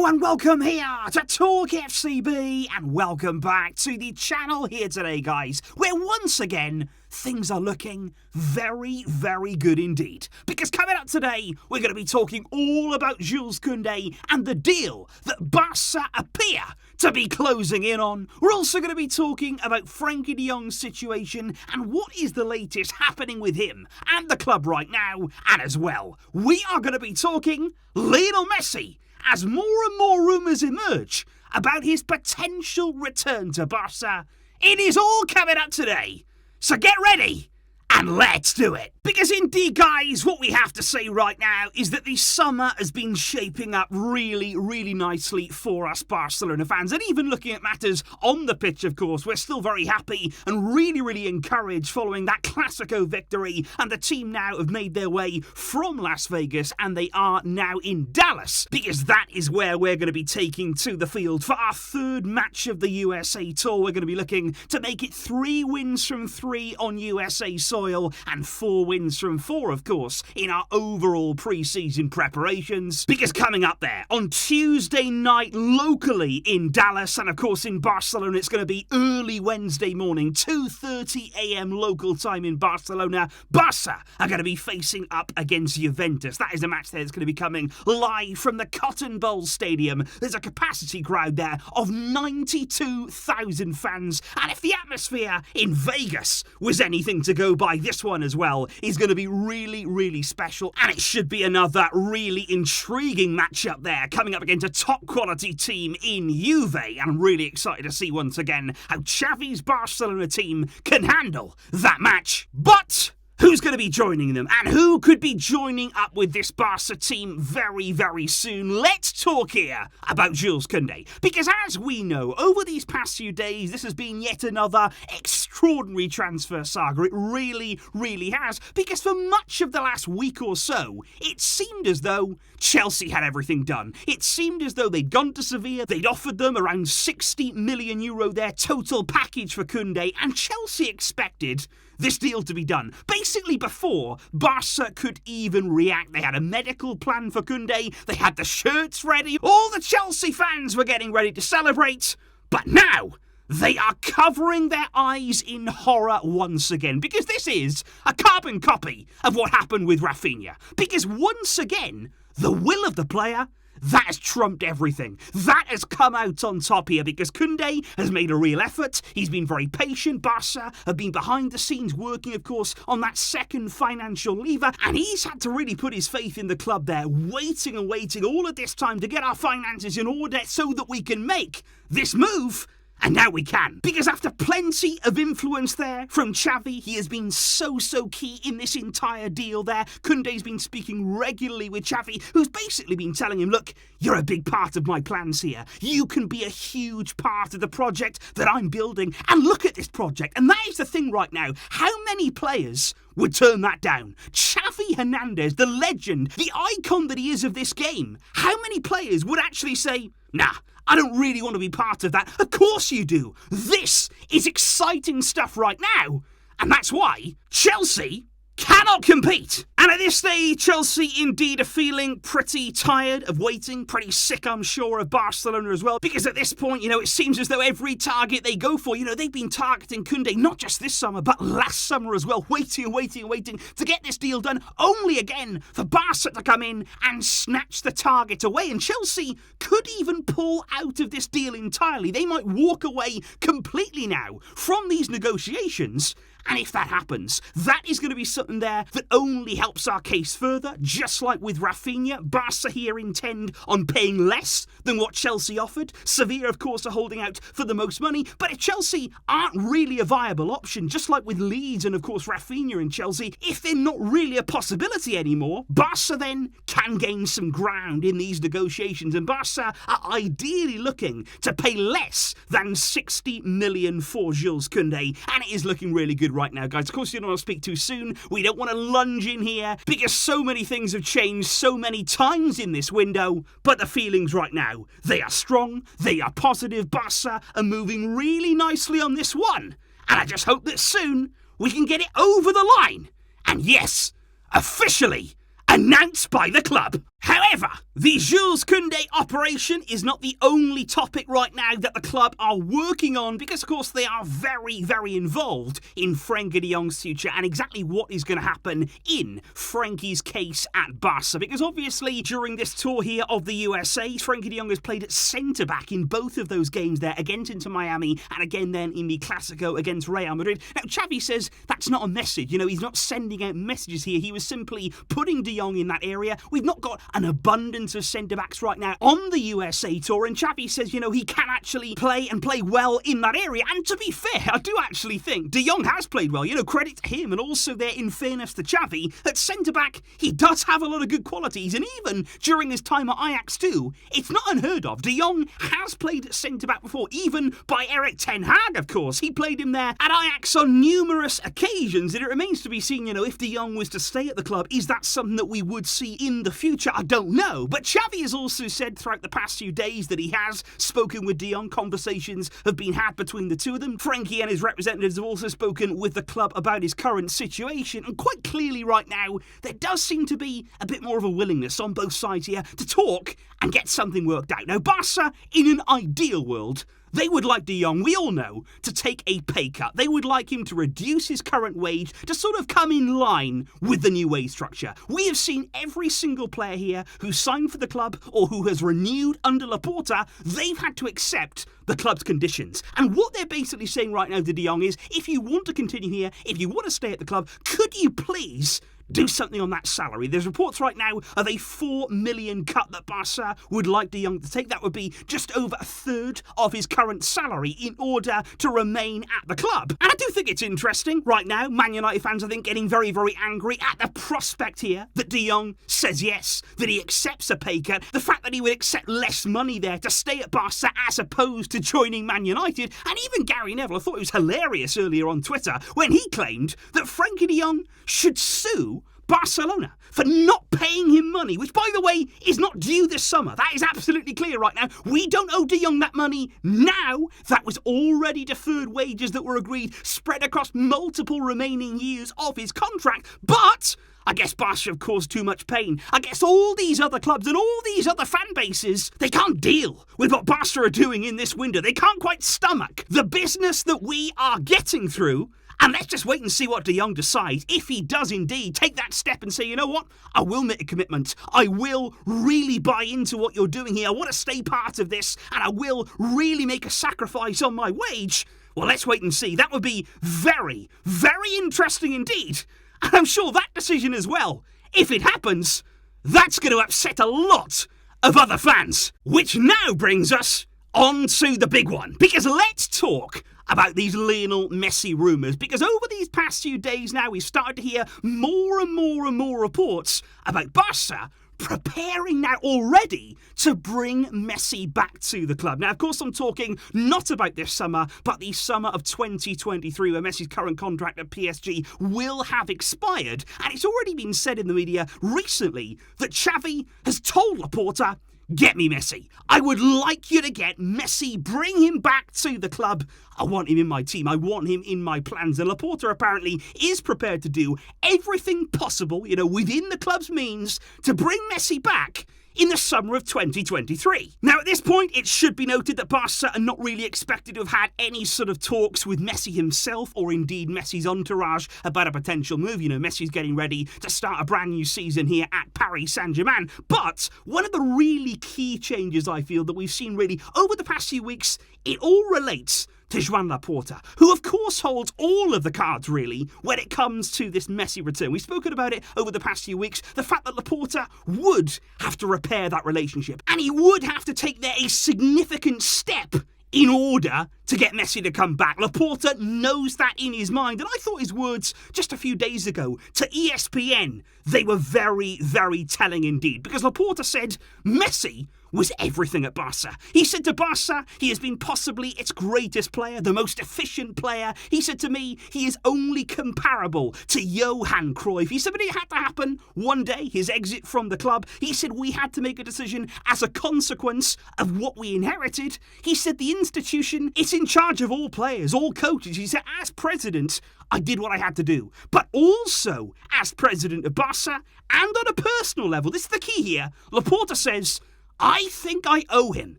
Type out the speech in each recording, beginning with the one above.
Hello and welcome here to TalkFCB and welcome back to the channel here today, guys, where once again things are looking very, very good indeed. Because coming up today, we're going to be talking all about Jules Kounde and the deal that Barça appear to be closing in on. We're also going to be talking about Frenkie de Jong's situation and what is the latest happening with him and the club right now. And as well, we are going to be talking Lionel Messi as more and more rumours emerge about his potential return to Barça. It is all coming up today, so get ready and let's do it. Because indeed, guys, what we have to say right now is that the summer has been shaping up really, really nicely for us Barcelona fans. And even looking at matters on the pitch, of course, we're still very happy and really, really encouraged following that Clásico victory. And the team now have made their way from Las Vegas and they are now in Dallas, because that is where we're going to be taking to the field for our third match of the USA Tour. We're going to be looking to make it 3 wins from 3 on USA soil and 4 wins from 4, of course, in our overall pre-season preparations. Because coming up there on Tuesday night locally in Dallas, and of course in Barcelona, it's going to be early Wednesday morning, 2:30 a.m. local time in Barcelona. Barça are going to be facing up against Juventus. That is a match there that's going to be coming live from the Cotton Bowl Stadium. There's a capacity crowd there of 92,000 fans, and if the atmosphere in Vegas was anything to go by, this one as well is going to be really, really special, and it should be another really intriguing matchup there, coming up against a top quality team in Juve, and I'm really excited to see once again how Xavi's Barcelona team can handle that match. But who's going to be joining them, and who could be joining up with this Barca team very, very soon? Let's talk here about Jules Kounde, because as we know, over these past few days, this has been yet another extraordinary transfer saga. It really, really has, because for much of the last week or so, it seemed as though Chelsea had everything done. It seemed as though they'd gone to Sevilla, they'd offered them around €60 million their total package for Kounde, and Chelsea expected this deal to be done basically before Barca could even react. They had a medical plan for Kounde, they had the shirts ready, all the Chelsea fans were getting ready to celebrate, but now they are covering their eyes in horror once again, because this is a carbon copy of what happened with Rafinha. Because once again, the will of the player, that has trumped everything. That has come out on top here, because Kounde has made a real effort. He's been very patient. Barca have been behind the scenes working, of course, on that second financial lever, and he's had to really put his faith in the club there, waiting and waiting all of this time to get our finances in order so that we can make this move. And now we can. Because after plenty of influence there from Xavi, he has been so key in this entire deal there. Kounde's been speaking regularly with Xavi, who's basically been telling him, look, you're a big part of my plans here. You can be a huge part of the project that I'm building. And look at this project. And that is the thing right now. How many players would turn that down? Xavi Hernandez, the legend, the icon that he is of this game. How many players would actually say, nah, I don't really want to be part of that? Of course you do. This is exciting stuff right now. And that's why Chelsea cannot compete. And at this stage, Chelsea indeed are feeling pretty tired of waiting, pretty sick, I'm sure, of Barcelona as well, because at this point, it seems as though every target they go for, they've been targeting Kounde not just this summer, but last summer as well, waiting to get this deal done, only again for Barca to come in and snatch the target away. And Chelsea could even pull out of this deal entirely. They might walk away completely now from these negotiations. And if that happens, that is going to be something there that only helps our case further. Just like with Rafinha, Barca here intend on paying less than what Chelsea offered. Sevilla, of course, are holding out for the most money. But if Chelsea aren't really a viable option, just like with Leeds and, of course, Rafinha and Chelsea, if they're not really a possibility anymore, Barca then can gain some ground in these negotiations. And Barca are ideally looking to pay less than 60 million for Jules Kounde. And it is looking really good right now, guys. Of course, you don't want to speak too soon. We don't want to lunge in here because so many things have changed so many times in this window. But the feelings right now, they are strong, they are positive. Barca are moving really nicely on this one. And I just hope that soon we can get it over the line. And yes, officially announced by the club. However, the Jules Kounde operation is not the only topic right now that the club are working on, because of course they are very, very involved in Frenkie de Jong's future and exactly what is going to happen in Frenkie's case at Barça. Because obviously during this tour here of the USA, Frenkie de Jong has played at centre-back in both of those games there, against Inter Miami and again then in the Clásico against Real Madrid. Now Xavi says that's not a message, he's not sending out messages here, he was simply putting de Jong in that area. We've not got an abundance of centre-backs right now on the USA tour, and Xavi says, he can actually play and play well in that area. And to be fair, I do actually think de Jong has played well, credit to him, and also there, in fairness to Xavi, at centre-back, he does have a lot of good qualities, and even during his time at Ajax too, it's not unheard of. De Jong has played at centre-back before, even by Erik ten Hag, of course. He played him there at Ajax on numerous occasions, and it remains to be seen, if de Jong was to stay at the club, is that something that we would see in the future? I don't know. But Xavi has also said throughout the past few days that he has spoken with de Jong. Conversations have been had between the two of them. Frenkie and his representatives have also spoken with the club about his current situation, and quite clearly right now there does seem to be a bit more of a willingness on both sides here to talk and get something worked out. Now Barca, in an ideal world, they would like de Jong, we all know, to take a pay cut. They would like him to reduce his current wage to sort of come in line with the new wage structure. We have seen every single player here who signed for the club or who has renewed under Laporta, they've had to accept the club's conditions. And what they're basically saying right now to de Jong is, if you want to continue here, if you want to stay at the club, could you please do something on that salary? There's reports right now of a 4 million cut that Barca would like de Jong to take. That would be just over a third of his current salary in order to remain at the club. And I do think it's interesting right now. Man United fans, I think, getting very, very angry at the prospect here that de Jong says yes, that he accepts a pay cut, the fact that he would accept less money there to stay at Barca as opposed to joining Man United. And even Gary Neville, I thought it was hilarious earlier on Twitter when he claimed that Frenkie de Jong should sue Barcelona for not paying him money, which, by the way, is not due this summer. That is absolutely clear right now. We don't owe de Jong that money now. That was already deferred wages that were agreed, spread across multiple remaining years of his contract. But I guess Barca have caused too much pain. I guess all these other clubs and all these other fan bases, they can't deal with what Barca are doing in this window. They can't quite stomach the business that we are getting through. And let's just wait and see what de Jong decides. If he does indeed take that step and say, you know what, I will make a commitment. I will really buy into what you're doing here. I want to stay part of this, and I will really make a sacrifice on my wage. Well, let's wait and see. That would be very, very interesting indeed. And I'm sure that decision as well, if it happens, that's going to upset a lot of other fans. Which now brings us on to the big one. Because let's talk about these Lionel Messi rumours, because over these past few days now we've started to hear more and more and more reports about Barca preparing now already to bring Messi back to the club. Now, of course, I'm talking not about this summer, but the summer of 2023, where Messi's current contract at PSG will have expired. And it's already been said in the media recently that Xavi has told Laporta, get me Messi. I would like you to get Messi, bring him back to the club. I want him in my team. I want him in my plans. And Laporta apparently is prepared to do everything possible, within the club's means to bring Messi back in the summer of 2023. Now, at this point, it should be noted that Barca are not really expected to have had any sort of talks with Messi himself or indeed Messi's entourage about a potential move. Messi's getting ready to start a brand new season here at Paris Saint-Germain. But one of the really key changes I feel that we've seen really over the past few weeks, it all relates to Joan Laporta, who of course holds all of the cards really when it comes to this Messi return. We've spoken about it over the past few weeks, the fact that Laporta would have to repair that relationship, and he would have to take there a significant step in order to get Messi to come back. Laporta knows that in his mind, and I thought his words just a few days ago to ESPN, they were very, very telling indeed, because Laporta said Messi was everything at Barça. He said to Barça, he has been possibly its greatest player, the most efficient player. He said to me, he is only comparable to Johan Cruyff. He said, but it had to happen one day, his exit from the club. He said, we had to make a decision as a consequence of what we inherited. He said, the institution, it's in charge of all players, all coaches. He said, as president, I did what I had to do. But also, as president of Barça, and on a personal level, this is the key here, Laporta says, I think I owe him.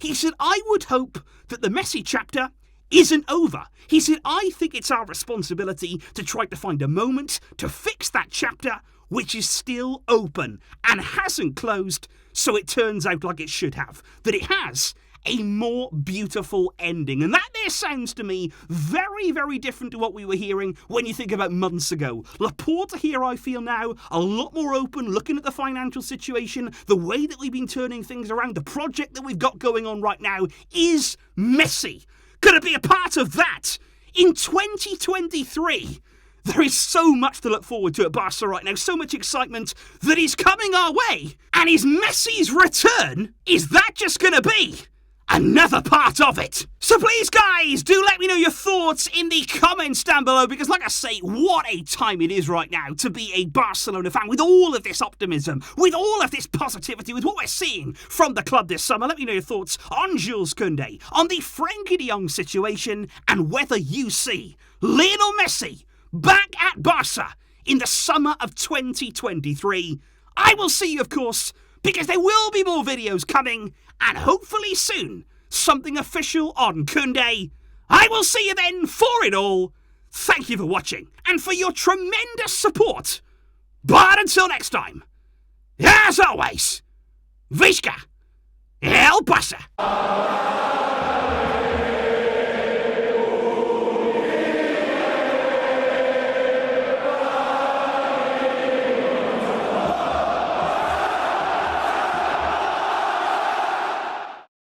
He said, I would hope that the Messi chapter isn't over. He said, I think it's our responsibility to try to find a moment to fix that chapter, which is still open and hasn't closed, so it turns out like it should have. That it has a more beautiful ending. And that there sounds to me very, very different to what we were hearing when you think about months ago. Laporta here, I feel now, a lot more open, looking at the financial situation, the way that we've been turning things around, the project that we've got going on right now is Messi. Could it be a part of that? In 2023, there is so much to look forward to at Barca right now, so much excitement that is coming our way. And is Messi's return, is that just going to be another part of it? So please, guys, do let me know your thoughts in the comments down below, because like I say, what a time it is right now to be a Barcelona fan with all of this optimism, with all of this positivity, with what we're seeing from the club this summer. Let me know your thoughts on Jules Kounde, on the Frenkie de Jong situation, and whether you see Lionel Messi back at Barca in the summer of 2023. I will see you, of course, because there will be more videos coming, and hopefully soon, something official on Kounde. I will see you then. For it all, thank you for watching, and for your tremendous support. But until next time, as always, Visca El Barça.